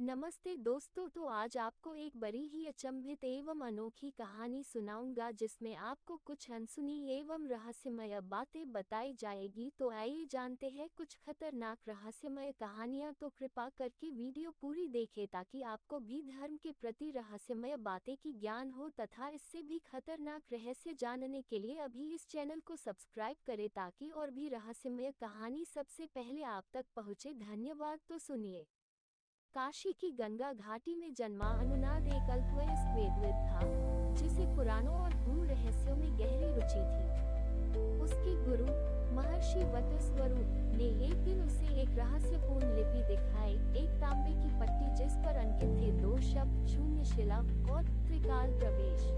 नमस्ते दोस्तों, तो आज आपको एक बड़ी ही अचंभित एवं अनोखी कहानी सुनाऊंगा जिसमें आपको कुछ अनसुनी एवं रहस्यमय बातें बताई जाएगी। तो आइए जानते हैं कुछ खतरनाक रहस्यमय कहानियां। तो कृपा करके वीडियो पूरी देखें ताकि आपको भी धर्म के प्रति रहस्यमय बातें की ज्ञान हो तथा इससे भी खतरनाक रहस्य जानने के लिए अभी इस चैनल को सब्सक्राइब करें ताकि और भी रहस्यमय कहानी सबसे पहले आप तक पहुँचे। धन्यवाद। तो सुनिए। काशी की गंगा घाटी में जन्मा अनुनाद एक अल्पवयस्क वेदविद था जिसे पुराणों और गूढ़ रहस्यों में गहरी रुचि थी। उसके गुरु महर्षि वटस्वरूप ने एक दिन उसे एक रहस्यपूर्ण लिपि दिखाई, एक तांबे की पट्टी जिस पर अंकित थे दो शब्द, शून्य शिला और त्रिकाल प्रवेश।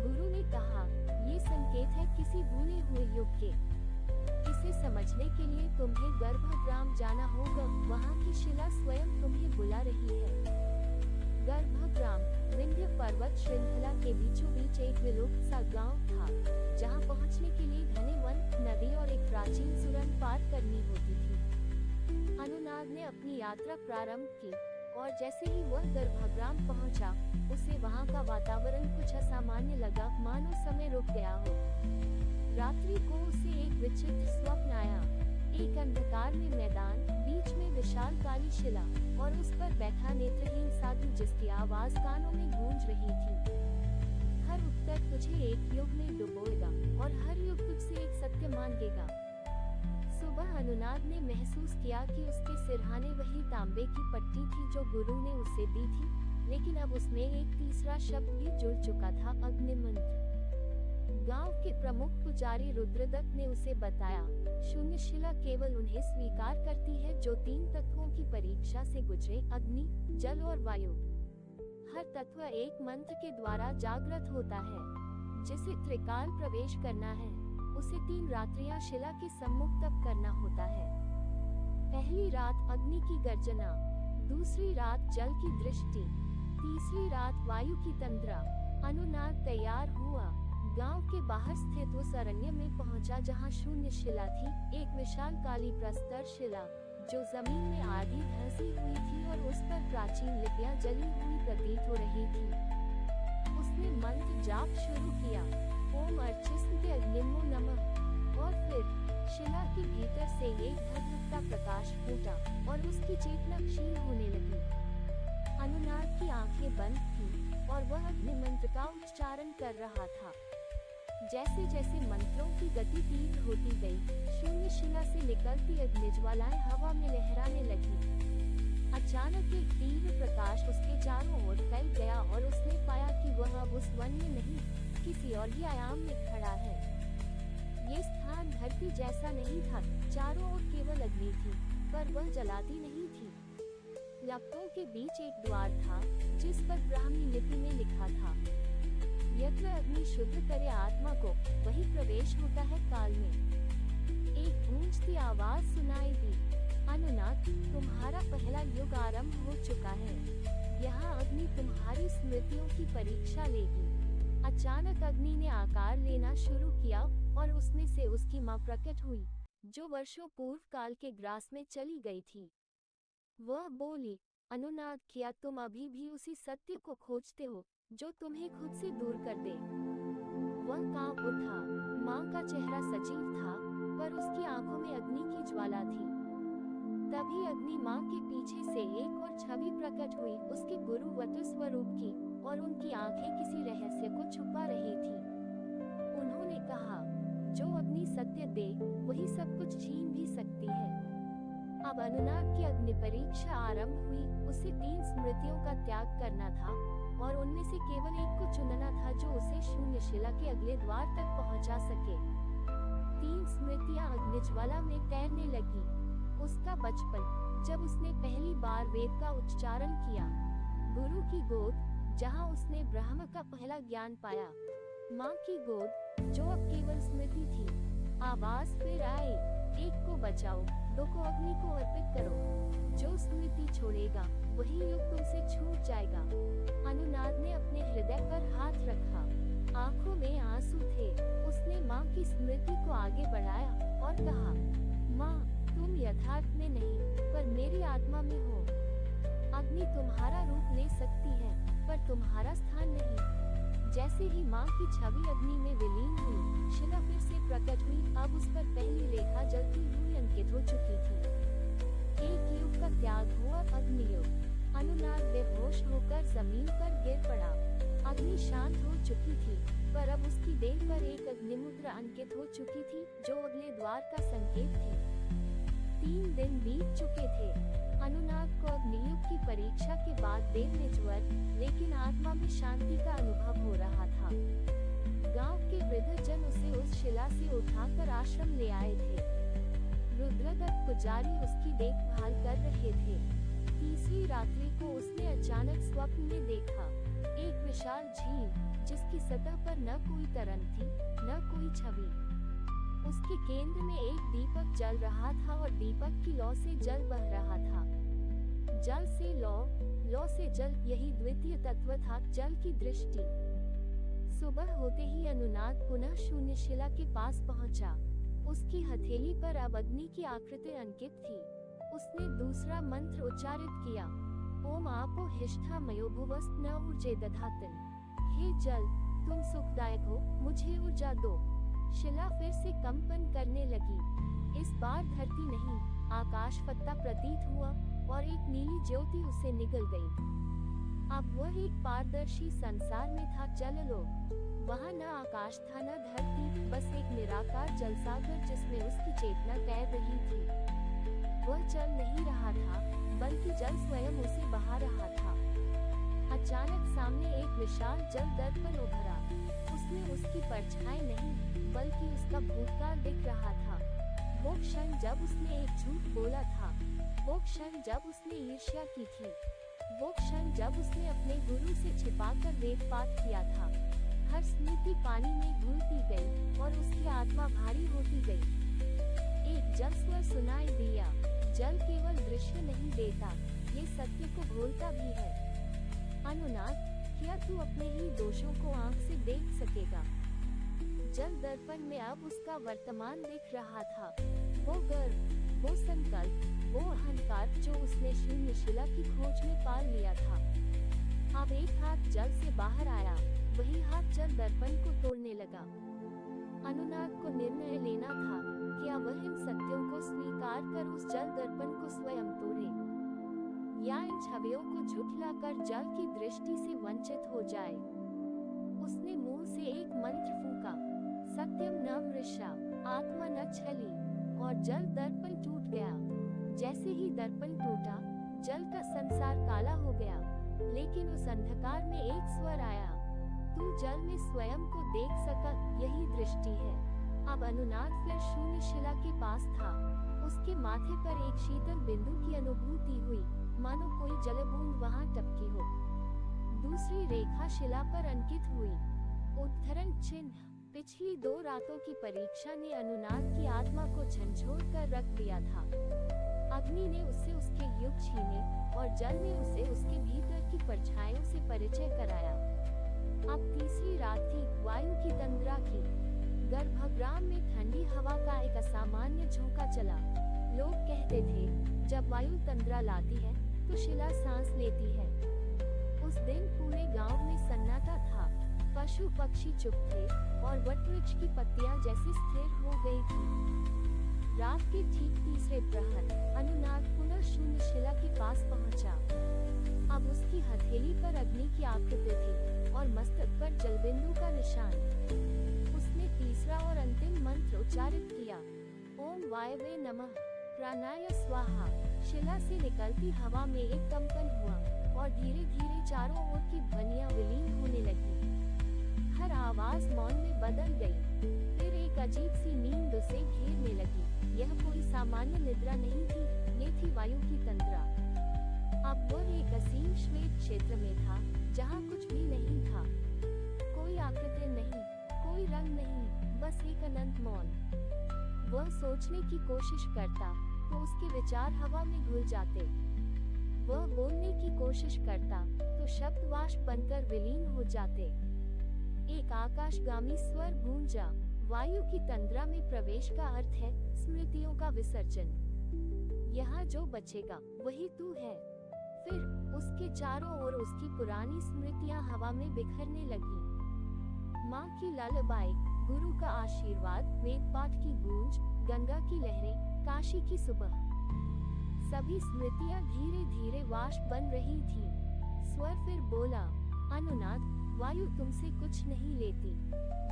गुरु ने कहा, ये संकेत है किसी भूले हुए युग के। इसे समझने के लिए तुम्हें गर्भग्राम जाना होगा, वहाँ की शिला स्वयं तुम्हें बुला रही है। गर्भग्राम विंध्य पर्वत श्रृंखला के बीचों बीच एक विलुप्त सा गांव था, जहाँ पहुँचने के लिए घने वन, नदी और एक प्राचीन सुरंग पार करनी होती थी। अनुनाद ने अपनी यात्रा प्रारंभ की और जैसे ही वह गर्भग्राम पहुँचा, उसे वहाँ का वातावरण कुछ असामान्य लगा, मानो समय रुक गया हो। रात्रि को उसे एक विचित्र स्वप्न आया। एक अंधकार में मैदान, बीच में विशाल काली शिला और उस पर बैठा नेत्रहीन साधु जिसकी आवाज कानों में गूंज रही थी। हर उत्तर तुझे एक युग में डुबोएगा और हर युग तुझसे एक सत्य मांगेगा। सुबह अनुनाद ने महसूस किया कि उसके सिरहाने वही तांबे की पट्टी थी जो गुरु ने उसे दी थी, लेकिन अब उसमें एक तीसरा शब्द भी जुड़ चुका था, अग्नि मंत्र। गांव के प्रमुख पुजारी रुद्रदत्त ने उसे बताया, शून्य शिला केवल उन्हें स्वीकार करती है जो तीन तत्वों की परीक्षा से गुजरे, अग्नि, जल और वायु। हर तत्व एक मंत्र के द्वारा जागृत होता है। जिसे त्रिकाल प्रवेश करना है, उसे 3 रात्रियां शिला के सम्मुख तप करना होता है। पहली रात अग्नि की गर्जना, दूसरी रात जल की दृष्टि, तीसरी रात वायु की तंद्रा। अनुनाद तैयार हुआ, गांव के बाहर स्थित उस अरण्य में पहुंचा जहां शून्य शिला थी, एक विशाल काली प्रस्तर शिला जो जमीन में आधी धंसी हुई थी और उस पर प्राचीन लिपियां जली हुई प्रतीत हो रही थी। उसने मंत्र जाप शुरू किया, ओम अर्चिस्ते अग्निमो नमः, और फिर शिला के भीतर से एक भद्र का प्रकाश फूटा और उसकी चेतना क्षीण होने लगी। अनुनाद की आंखें बंद थीं और वह अग्नि मंत्र का उच्चारण कर रहा था। जैसे जैसे मंत्रों की गति तीव्र होती गई, शून्य शिला से निकलती अग्निज्वालाएं हवा में लहराने लगी। अचानक एक तीव्र प्रकाश उसके चारों ओर फैल गया और उसने पाया कि वह अब उस वन में नहीं, किसी और ही आयाम में खड़ा है। ये स्थान धरती जैसा नहीं था, चारों ओर केवल अग्नि थी, पर वह जलाती नहीं थी। लपटों के बीच एक द्वार था जिस पर ब्राह्मी लिपि में लिखा था, यत्र अग्नि शुद्ध करे आत्मा को, वही प्रवेश होता है काल में। एक गूंजती आवाज सुनाई दी, अनुनाद, तुम्हारा पहला युग आरंभ हो चुका है। यहाँ अग्नि तुम्हारी स्मृतियों की परीक्षा लेगी। अचानक अग्नि ने आकार लेना शुरू किया और उसमें से उसकी मां प्रकट हुई, जो वर्षों पूर्व काल के ग्रास में चली गई थी। वह बोली, अनुनाद, क्या तुम अभी भी उसी सत्य को खोजते हो जो तुम्हें खुद से दूर कर दे? वह कांप उठा। मां का चेहरा सजीव था, पर उसकी आंखों में अग्नि की ज्वाला थी। तभी अग्नि मां के पीछे से एक और छवि प्रकट हुई, उसके गुरु वटस्वरूप की, और उनकी आंखें किसी रहस्य को छुपा रही थी। उन्होंने कहा, जो अग्नि सत्य दे, वही सब कुछ छीन भी सकती है। अब अनुनाद की अग्नि परीक्षा आरंभ हुई। उसे 3 स्मृतियों का त्याग करना था और उनमें से केवल एक को चुनना था जो उसे शून्य शिला के अगले द्वार तक पहुंचा सके। 3 स्मृतियां अग्निज्वाला में तैरने लगी। उसका बचपन, जब उसने पहली बार वेद का उच्चारण किया। गुरु की गोद, जहां उसने ब्रह्म का पहला ज्ञान पाया। मां की गोद, जो अब केवल स्मृति थी। आवाज फिर आई, एक को बचाओ, 2 को अग्नि को अर्पित करो। जो स्मृति छोड़ेगा, वही युग तुमसे छूट जाएगा। अनुनाद ने अपने हृदय पर हाथ रखा, आंखों में आंसू थे। उसने मां की स्मृति को आगे बढ़ाया और कहा, मां, तुम यथार्थ में नहीं, पर मेरी आत्मा में हो। अग्नि तुम्हारा रूप ले सकती है, पर तुम्हारा स्थान नहीं। जैसे ही माँ की छवि अग्नि में विलीन हुई, शिला फिर से प्रकट हुई। अब उस पर पहली रेखा जलती हुई अंकित हो चुकी थी। एक युग का त्याग हुआ, अग्नियुग। अनुनाद बेहोश होकर जमीन पर गिर पड़ा। अग्नि शांत हो चुकी थी, पर अब उसकी देह पर एक अग्निमुद्रा अंकित हो चुकी थी, जो अगले द्वार का संकेत थी। 3 दिन बीत चुके थे। अनुनाद को अग्नियुग की परीक्षा के बाद देह में ज्वर, लेकिन आत्मा में शांति का अनुभव हो रहा था। गांव के वृद्धजन उसे उस शिला से उठाकर आश्रम ले आए थे। रुद्रदत्त पुजारी उसकी देखभाल कर रहे थे। तीसरी रात्रि को उसने अचानक स्वप्न में देखा एक विशाल झील, जिसकी सतह पर न कोई तरंग थी, न कोई छवि। उसके केंद्र में एक दीपक जल रहा था और दीपक की लौ से जल बह रहा था। जल से लौ, लौ से जल, यही द्वितीय तत्व था जल की दृष्टि। सुबह होते ही अनुनाद पुनः शून्य शिला के पास पहुंचा। उसकी हथेली पर अब अग्नि की आकृति अंकित थी। उसने दूसरा मंत्र उच्चारित किया, ओम आपो हिष्ठा मयोभुवस्त न ऊर्जे दधातन। हे जल, तुम सुखदायक हो, मुझे ऊर्जा दो। शिला फिर से कंपन करने लगी। इस बार धरती नहीं, आकाश फत्ता प्रतीत हुआ और एक नीली ज्योति उसे निगल गई। अब वह एक पारदर्शी संसार में था, जललोक। वहाँ न आकाश था न धरती, बस एक निराकार जलसागर जिसमें उसकी चेतना तैर रही थी। वह चल नहीं रहा था, बल्कि जल स्वयं उसे बहा रहा था। अचानक सामने एक विशाल जल दर्पण उभरा। उसमें उसकी परछाई नहीं, बल्कि उसका भूतकाल दिख रहा था। वो क्षण जब उसने एक झूठ बोला था, वो क्षण जब उसने ईर्ष्या की थी, वो क्षण जब उसने अपने गुरु से छिपाकर वेद पाठ किया था। हर स्मृति पानी में घुलती गई और उसकी आत्मा भारी होती गई। एक जल स्वर सुनाई दिया, जल केवल दृश्य नहीं देता, ये सत्य को घोलता भी है। अनुनाद, क्या तू अपने ही दोषों को आंख से देख सकेगा? जल दर्पण में अब उसका वर्तमान दिख रहा था। वो गर्व, वो संकल्प, वो अहंकार जो उसने शून्य शिला की खोज में पाल लिया था। अब एक हाथ जल से बाहर आया, वही हाथ जल दर्पण को तोड़ने लगा। अनुनाद को निर्णय लेना था, क्या वह इन सत्यों को स्वीकार कर उस जल दर्पण को स्वयं तोड़े, या इन छवियों को झुठलाकर जल की दृष्टि से वंचित हो जाए। उसने मुंह से एक मंत्र फूंका, सत्यम न मृषा, आत्मा न छली, और जल दर्पण टूट गया। जैसे ही दर्पण टूटा, जल का संसार काला हो गया, लेकिन उस अंधकार में एक स्वर आया, तू जल में स्वयं को देख सका, यही दृष्टि है। अब अनुनाद फिर शून्य शिला के पास था। उसके माथे पर एक शीतल बिंदु की अनुभूति हुई, मानो कोई जलबूंद वहां टपकी हो। दूसरी रेखा शिला पर अंकित हुई, उद्धरण चिन्ह। पिछली 2 रातों की परीक्षा ने अनुनाद की आत्मा को झंझोड़ कर रख दिया था। अग्नि ने उससे उसके युग छीने और जल ने उसे उसके भीतर की परछाइयों से परिचय कराया। अब तीसरी रात थी, वायु की तंद्रा की। गर्भगृह में ठंडी हवा का एक असामान्य झोंका चला। लोग कहते थे, जब वायु तंद्रा लाती है तो शिला सांस लेती है। उस दिन पूरे गांव में सन्नाटा था। पशु पक्षी चुप थे और वटवृक्ष की पत्तियां जैसी स्थिर हो गई थी। रात के ठीक तीसरे प्रहर अनुनाद पुनः शून्य शिला के पास पहुंचा। अब उसकी हथेली पर अग्नि की आकृति थी और मस्तक पर जलबिंदु का निशान। उसने तीसरा और अंतिम मंत्र उच्चारित किया, ओम वायवे नमः, प्राणाय स्वाहा। शिला से निकलती हवा में एक कंपन हुआ और धीरे धीरे चारों ओर की ध्वनियां विलीन होने लगी। हर आवाज मौन में बदल गई। फिर एक अजीब सी नींद उसे घेरने लगी। यह कोई सामान्य निद्रा नहीं थी, ये थी वायु की तंद्रा। अब वह एक असीम श्वेत क्षेत्र में था, जहाँ कुछ भी नहीं था। कोई आकृति नहीं, कोई रंग नहीं, बस एक अनंत मौन। वह सोचने की कोशिश करता तो उसके विचार हवा में घुल जाते। वह बोलने की कोशिश करता तो शब्द वाष्प बनकर विलीन हो जाते। एक आकाशगामी स्वर गूंजा, वायु की तंद्रा में प्रवेश का अर्थ है स्मृतियों का विसर्जन। यहाँ जो बचेगा वही तू है। फिर उसके चारों ओर उसकी पुरानी स्मृतियां हवा में बिखरने लगी। माँ की ललबाई, गुरु का आशीर्वाद, वेद पाठ की गूंज, गंगा की लहरें, काशी की सुबह, सभी स्मृतियां धीरे धीरे वाष्प बन रही थीं। स्वर फिर बोला, अनुनाद, वायु तुमसे कुछ नहीं लेती,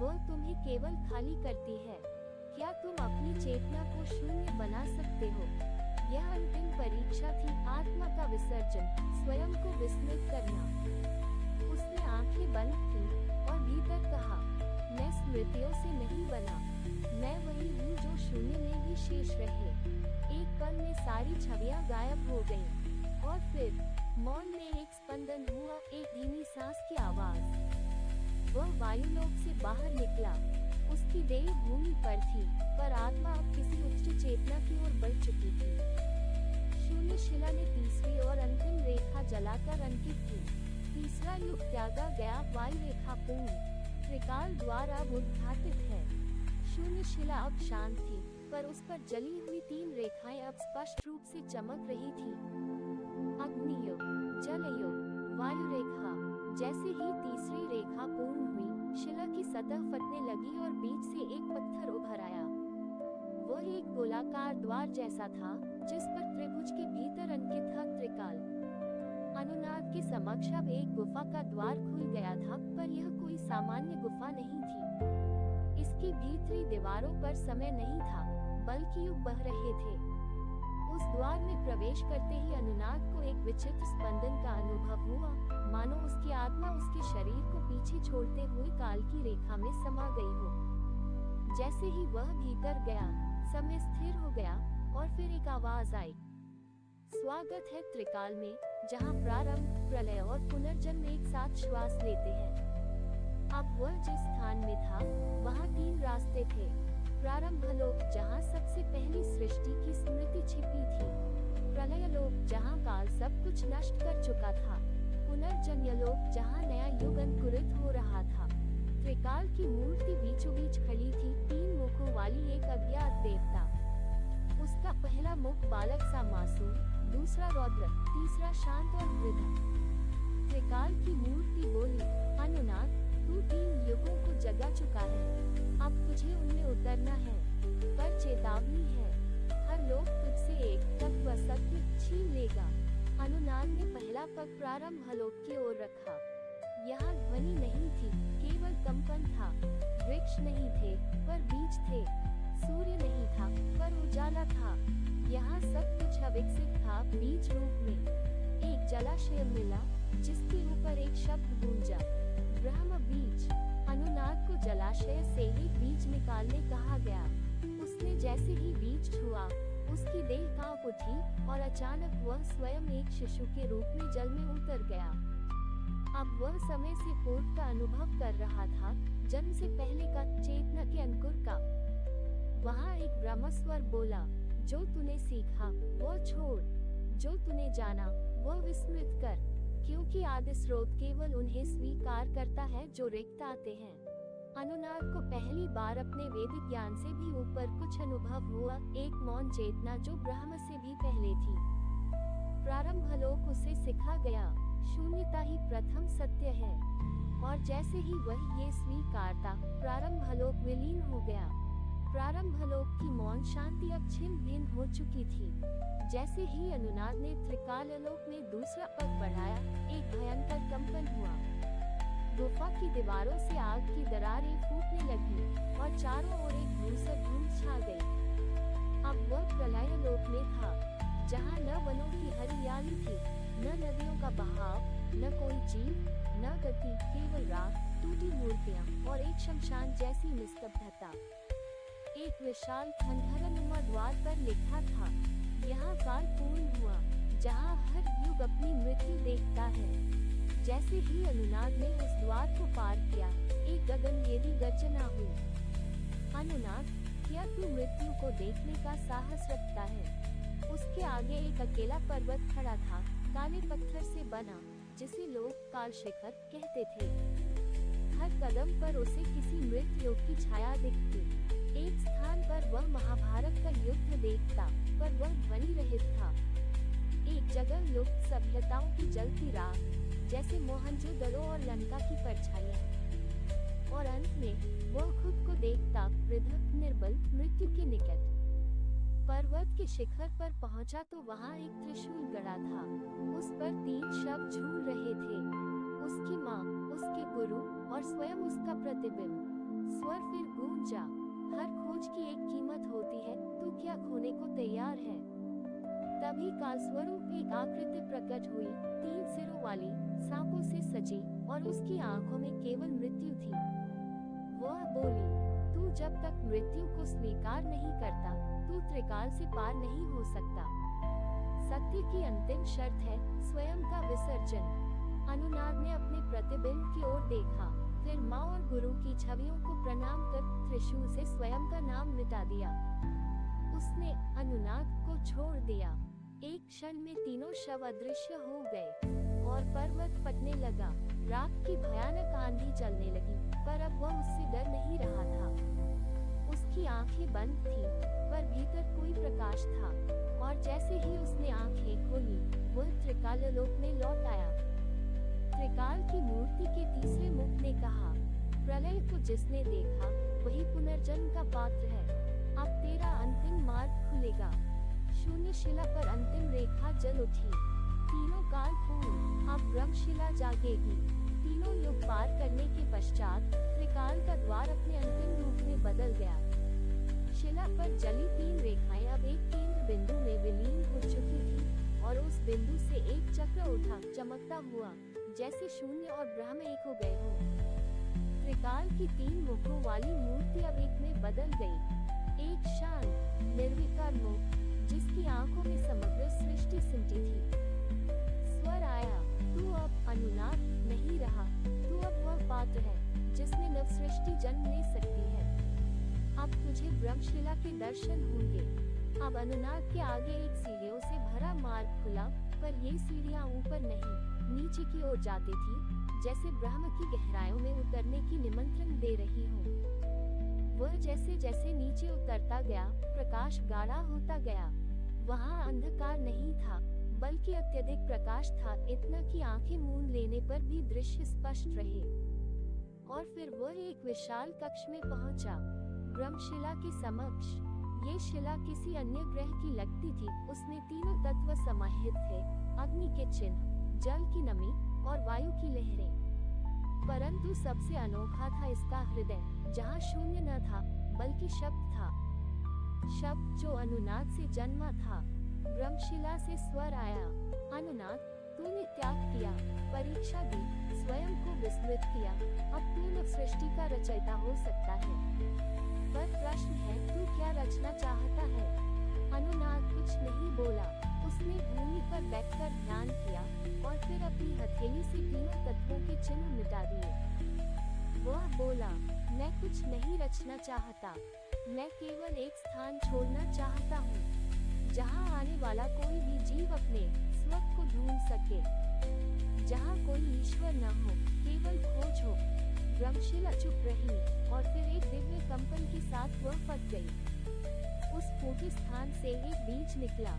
वह तुम्हें केवल खाली करती है। क्या तुम अपनी चेतना को शून्य बना सकते हो? यह अंतिम परीक्षा थी, आत्मा का विसर्जन, स्वयं को विस्मृत करना। उसने आंखें बंद की और भीतर कहा, मैं स्मृतियों से नहीं बना, मैं वही हूँ जो शून्य में भी शेष रहे। एक पल में सारी छवियां गायब हो गईं, और फिर मौन में एक स्पंदन हुआ, एक धीमी सांस की आवाज। वह वायुलोक से बाहर निकला। उसकी देह भूमि पर थी, पर आत्मा अब किसी उच्च चेतना की ओर बढ़ चुकी थी। शून्य शिला ने तीसरी और अंतिम रेखा जलाकर अंकित की। तीसरा युग त्यागा गया, वायु रेखा पूर्ण। त्रिकाल द्वार अब उद्घाटित है। शून्य शिला अब शांत थी, पर उस पर जली हुई 3 रेखाएं अब स्पष्ट रूप से चमक रही थी। अग्नि युग, जल युग, वायु रेखा। जैसे ही तीसरी रेखा पूर्ण हुई, शिला की सतह फटने लगी और बीच से एक पत्थर उभर आया। वह एक गोलाकार द्वार जैसा था, जिस पर त्रिभुज के भीतर अंकित था त्रिकाल। अनुनाद के समक्ष अब एक गुफा का द्वार खुल गया था, पर यह कोई सामान्य गुफा नहीं थी। इसकी भीतरी दीवारों पर समय नहीं था, बल्कि युग बह रहे थे। उस द्वार में प्रवेश करते ही अनुनाद को एक विचित्र स्पंदन का अनुभव हुआ, मानो उसकी आत्मा उसके शरीर को पीछे छोड़ते हुए काल की रेखा में समा गई हो। जैसे ही वह भीतर गया, समय स्थिर हो गया और फिर एक आवाज आई, स्वागत है त्रिकाल में, जहाँ प्रारंभ, प्रलय और पुनर्जन्म एक साथ श्वास लेते हैं। अब वह जिस स्थान में था, वहाँ 3 रास्ते थे। प्रारंभलोक, जहाँ सबसे पहली सृष्टि की स्मृति छिपी थी। प्रलयलोक, जहाँ काल सब कुछ नष्ट कर चुका था। पुनर्जन्यलोक, जहाँ नया युग अंकुरित हो रहा था। त्रिकाल की मूर्ति बीचों बीच खड़ी थी, 3 मुखों वाली एक अज्ञात देवता। उसका पहला मुख बालक सा मासूम, दूसरा रौद्र, तीसरा शांत और वृद्ध। त्रिकाल की मूर्ति बोली, अनुनाद, तू 3 युगों को जगा चुका है, अब तुझे उनमें उतरना है। पर चेतावनी है, हर लोग तुझसे एक तत्व सत्य छीन लेगा। अनुनाद ने पहला पग प्रारंभलोक की ओर रखा। यहाँ ध्वनि नहीं थी, केवल कंपन था। वृक्ष नहीं थे, पर बीज थे। सूर्य नहीं था, पर उजाला था। यहाँ सब कुछ अविकसित था, बीज रूप में। एक जलाशय मिला, जिसके ऊपर एक शब्द गूंजा, ब्रह्म बीज। अनुनाद को जलाशय से ही बीज निकालने कहा गया। उसने जैसे ही बीज छुआ, उसकी देह कांप उठी और अचानक वह स्वयं एक शिशु के रूप में जल में उतर गया। अब वह समय से पूर्व का अनुभव कर रहा था, जन्म से पहले का, चेतना के अंकुर का। वहाँ एक ब्रह्मस्वर बोला, जो तूने सीखा वो छोड़, जो तूने जाना वो विस्मृत कर, क्योंकि आदि स्रोत केवल उन्हें स्वीकार करता है जो रिक्त आते हैं। अनुनाद को पहली बार अपने वैदिक ज्ञान से भी ऊपर कुछ अनुभव हुआ, एक मौन चेतना जो ब्रह्म से भी पहले थी। प्रारंभलोक उसे सिखा गया, शून्यता ही प्रथम सत्य है। और जैसे ही वह ये स्वीकारता, प्रारंभलोक विलीन हो गया। प्रारंभलोक की मौन शांति अब छिन्न भिन्न हो चुकी थी। जैसे ही अनुनाद ने त्रिकाललोक में दूसरा पग बढ़ाया, एक भयंकर कंपन हुआ। गुफा की दीवारों से आग की दरारें फूटने लगी और चारों ओर एक धूसर धुंध छा गई। अब वह प्रलयलोक में था, जहाँ न वनों की हरियाली थी, न नदियों का बहाव, न कोई जीव, न गति, केवल राख, टूटी मूर्तियाँ और एक शमशान जैसी निस्तब्धता। एक विशाल खंडहरनुमा द्वार पर लिखा था, यहाँ काल पूर्ण हुआ, जहाँ हर युग अपनी मृत्यु देखता है। जैसे ही अनुनाद ने उस द्वार को पार किया, एक गगनभेदी गर्जना हुई। अनुनाद, क्या तू मृत्यु को देखने का साहस रखता है? उसके आगे एक अकेला पर्वत खड़ा था, काले पत्थर से बना, जिसे लोग काल शिखर कहते थे। हर कदम पर उसे किसी मृत योग की छाया दिखती। एक स्थान पर वह महाभारत का युद्ध देखता, पर वह ध्वनि रहित था। एक जगह लुप्त सभ्यताओं की जलती राख, जैसे मोहनजोदड़ो और लंका की परछाइयां। और अंत में वह खुद को देखता वृद्ध, निर्बल, मृत्यु के निकट। पर्वत के शिखर पर पहुंचा तो वहां एक त्रिशूल गड़ा था। उस पर 3 शव झूल रहे थे, उसकी माँ, उसके गुरु और स्वयं उसका प्रतिबिंब। स्वर फिर गूंजा, हर खोज की एक कीमत होती है, तू क्या खोने को तैयार है? तभी कालस्वरूप एक आकृति प्रकट हुई, 3 सिरों वाली, सांपों से सजी, और उसकी आंखों में केवल मृत्यु थी। वह बोली, तू जब तक मृत्यु को स्वीकार नहीं करता, तू त्रिकाल से पार नहीं हो सकता। सत्य की अंतिम शर्त है स्वयं का विसर्जन। अनुनाद ने अपने प्रतिबिंब की ओर देखा, फिर माँ और गुरु की छवियों को प्रणाम कर त्रिशूल से स्वयं का नाम मिटा दिया। उसने अनुनाद को छोड़ दिया। एक क्षण में तीनों शव अदृश्य हो गए और पर्वत फटने लगा। राख की भयानक आंधी चलने लगी, पर अब वह उससे डर नहीं रहा था। उसकी आंखें बंद थीं, पर भीतर कोई प्रकाश था, और जैसे ही उसने आंखें खोली, वह त्रिकाल लोक में लौट आया। त्रिकाल की मूर्ति के तीसरे मुख ने कहा, प्रलय को जिसने देखा, वही पुनर्जन्म का पात्र है। अब तेरा अंतिम मार्ग खुलेगा। शून्य शिला पर अंतिम रेखा जल उठी। तीनों काल पूर्ण, अब ब्रह्मशिला जागेगी। तीनों युग पार करने के पश्चात त्रिकाल का द्वार अपने अंतिम रूप में बदल गया। शिला पर जली 3 रेखाएं अब एक केंद्र बिंदु में विलीन हो चुकी थी, और उस बिंदु से एक चक्र उठा, चमकता हुआ, जैसे शून्य और ब्रह्म एक हो गए हों। त्रिकाल की 3 मुखों वाली मूर्ति अब एक में बदल गई। एक शांत, निर्विकार मुख, जिसकी आंखों में समग्र सृष्टि सिमटी थी। स्वर आया, तू अब अनुनाद नहीं रहा, तू अब वह पात्र है जिसमें नव सृष्टि जन्म ले सकती है। अब तुझे ब्रह्मशिला के दर्शन होंगे। अब अनुनाद के आगे एक सीढ़ियों से भरा मार्ग खुला, पर ये सीढ़ियां ऊपर नहीं, नीचे की ओर जाती थी, जैसे ब्रह्म की गहराइयों में उतरने की निमंत्रण दे रही हो। वह जैसे जैसे नीचे उतरता गया, प्रकाश गाढ़ा होता गया। वहां अंधकार नहीं था, बल्कि अत्यधिक प्रकाश था, इतना कि आंखें मूंद लेने पर भी दृश्य स्पष्ट रहे। और फिर वह एक विशाल कक्ष में पहुंचा, ब्रह्मशिला के समक्ष। ये शिला किसी अन्य ग्रह की लगती थी। उसमें तीनों तत्व समाहित थे, अग्नि के चिन्ह, जल की नमी और वायु की लहरें। परंतु सबसे अनोखा था इसका हृदय, जहाँ शून्य न था, बल्कि शब्द था। शब्द जो अनुनाद से जन्मा था। ब्रह्मशिला से स्वर आया, अनुनाद, तूने त्याग किया, परीक्षा दी, स्वयं को विस्मृत किया, अब तू नव सृष्टि का रचयिता हो सकता है। पर प्रश्न है, तू क्या रचना चाहता है? अनुनाद कुछ नहीं बोला। उसने भूमि पर बैठकर ध्यान किया, और फिर अपनी हथेली से तीनों तत्वों के चिन्ह मिटा दिए। वह बोला, मैं कुछ नहीं रचना चाहता, मैं केवल एक स्थान छोड़ना चाहता हूँ, जहाँ आने वाला कोई भी जीव अपने स्व को ढूंढ सके, जहाँ कोई ईश्वर न हो, केवल खोज हो। ब्रह्मशिला चुप रही, और फिर एक दिव्य कंपन के साथ वह फट गई। उस फूटे स्थान से एक बीज निकला,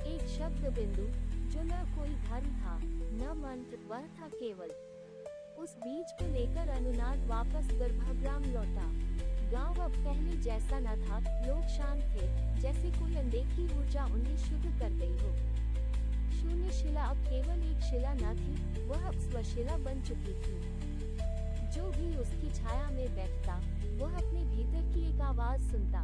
एक शब्द बिंदु, जो न कोई धर्म था, न मंत्र, वह था केवल। उस बीज को लेकर अनुनाद वापस गर्भग्राम लौटा। गांव अब पहले जैसा न था, लोग शांत थे, जैसे कोई अनदेखी ऊर्जा उन्हें शुद्ध कर गई हो। शून्य शिला अब केवल एक शिला न थी, वह अब स्वशिला बन चुकी थी। जो भी उसकी छाया में बैठता, वह अपने भीतर की एक आवाज सुनता।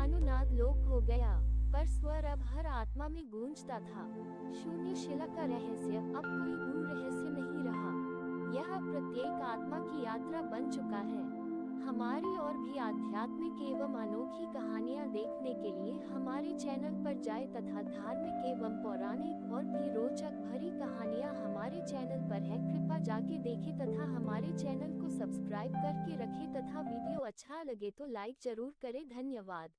अनुनाद लोक हो गया, पर स्वर अब हर आत्मा में गूंजता था। शून्य शिला का रहस्य अब कोई गूढ़ रहस्य नहीं रहा, यह प्रत्येक आत्मा की यात्रा बन चुका है। हमारी और भी आध्यात्मिक एवं अनोखी कहानियाँ देखने के लिए हमारे चैनल पर जाएं तथा धार्मिक एवं पौराणिक और भी रोचक भरी कहानियाँ हमारे चैनल पर है। कृपया जाके देखें तथा हमारे चैनल को सब्सक्राइब करके रखें तथा वीडियो अच्छा लगे तो लाइक जरूर करें। धन्यवाद।